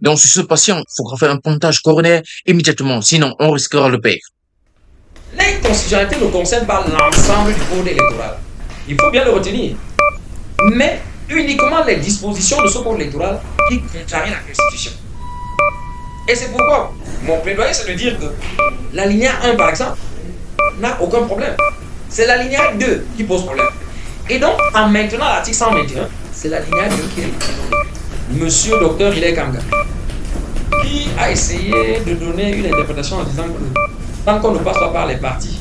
Donc, sur ce patient, il faudra faire un pontage coronaire immédiatement, sinon on risquera le pire. L'inconstitutionnalité ne concerne pas l'ensemble du code électoral. Il faut bien le retenir. Mais uniquement les dispositions de ce code électoral qui contrarient la Constitution. Et c'est pourquoi mon plaidoyer, c'est de dire que l'alinéa 1, par exemple, n'a aucun problème. C'est l'alinéa 2 qui pose problème. Et donc, en maintenant l'article 121, c'est l'alinéa 2 qui est Monsieur Docteur Hilaire Kamga, qui a essayé de donner une interprétation en disant que tant qu'on ne passe pas par les partis,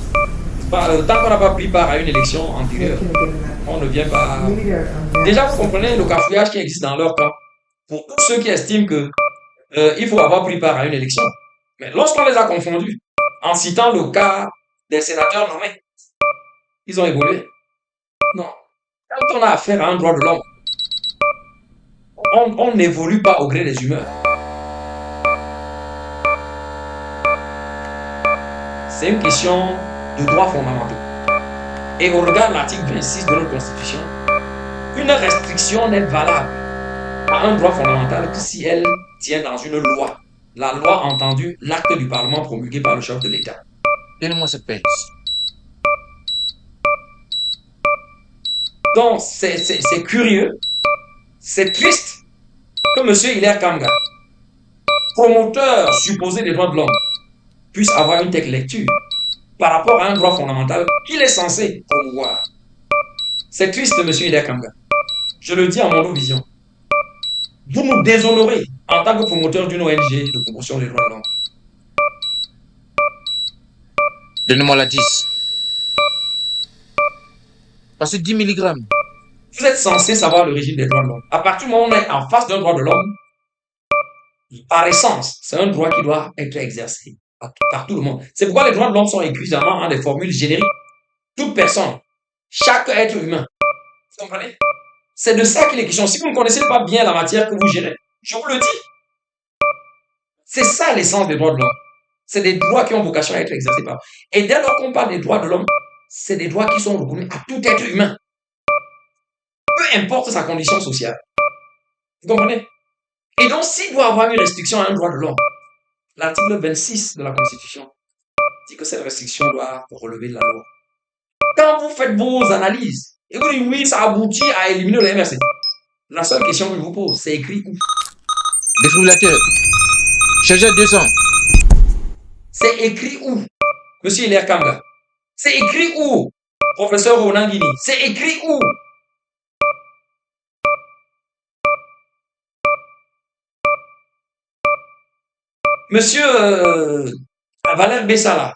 tant qu'on n'a pas pris part à une élection antérieure, on ne vient pas. Déjà, vous comprenez le cafouillage qui existe dans leur camp. Pour tous ceux qui estiment que il faut avoir pris part à une élection. Mais lorsqu'on les a confondus, en citant le cas des sénateurs nommés, ils ont évolué. Non. Quand on a affaire à un droit de l'homme, on n'évolue pas au gré des humeurs. C'est une question de droits fondamentaux. Et au regard de l'article 26 de notre Constitution, une restriction n'est valable à un droit fondamental que si elle tient dans une loi. La loi entendue, l'acte du Parlement promulgué par le chef de l'État. Donnez-moi cette pince. Donc, c'est curieux, c'est triste que M. Hilaire Kamga, promoteur supposé des droits de l'homme, puisse avoir une telle lecture par rapport à un droit fondamental qu'il est censé promouvoir. C'est triste, M. Hilaire Kamga. Je le dis en mon vision. Vous nous déshonorez en tant que promoteur d'une ONG de promotion des droits de l'homme. Donnez-moi la 10. Parce que 10 mg. Vous êtes censé savoir le régime des droits de l'homme. À partir du moment où on est en face d'un droit de l'homme, par essence, c'est un droit qui doit être exercé par tout le monde. C'est pourquoi les droits de l'homme sont écrits généralement en des formules génériques. Toute personne, chaque être humain. Vous comprenez? C'est de ça qu'il est question. Si vous ne connaissez pas bien la matière que vous gérez, je vous le dis. C'est ça l'essence des droits de l'homme. C'est des droits qui ont vocation à être exercés par. Et dès lors qu'on parle des droits de l'homme, c'est des droits qui sont reconnus à tout être humain. Peu importe sa condition sociale. Vous comprenez? Et donc, s'il doit avoir une restriction à un droit de l'homme, l'article 26 de la Constitution dit que cette restriction doit relever de la loi. Quand vous faites vos analyses, et vous dites oui, ça aboutit à éliminer le MRC, la seule question que je vous pose, c'est écrit où? Défibrillateur. Chargeur 200. C'est écrit où? Monsieur Hilaire Kamga. C'est écrit où? Professeur Ronan Guini. C'est écrit où? Monsieur Valère Bessala.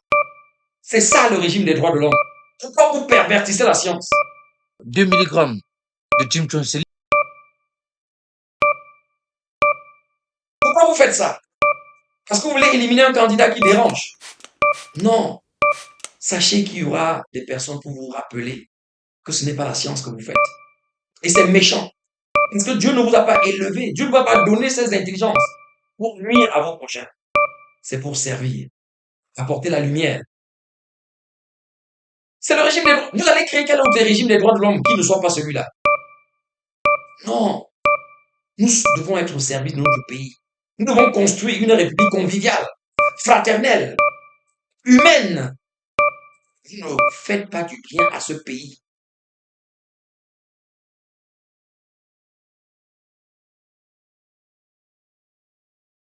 C'est ça le régime des droits de l'homme. Pourquoi vous pervertissez la science? 2 mg de Timtroncelli. Pourquoi vous faites ça? Parce que vous voulez éliminer un candidat qui dérange? Non. Sachez qu'il y aura des personnes pour vous rappeler que ce n'est pas la science que vous faites. Et c'est méchant. Parce que Dieu ne vous a pas élevé. Dieu ne vous a pas donné ces intelligences pour nuire à vos prochains. C'est pour servir, apporter la lumière. C'est le régime des droits. Vous allez créer quel autre régime des droits de l'homme qui ne soit pas celui-là? Non. Nous devons être au service de notre pays. Nous devons construire une république conviviale, fraternelle, humaine. Vous ne faites pas du bien à ce pays.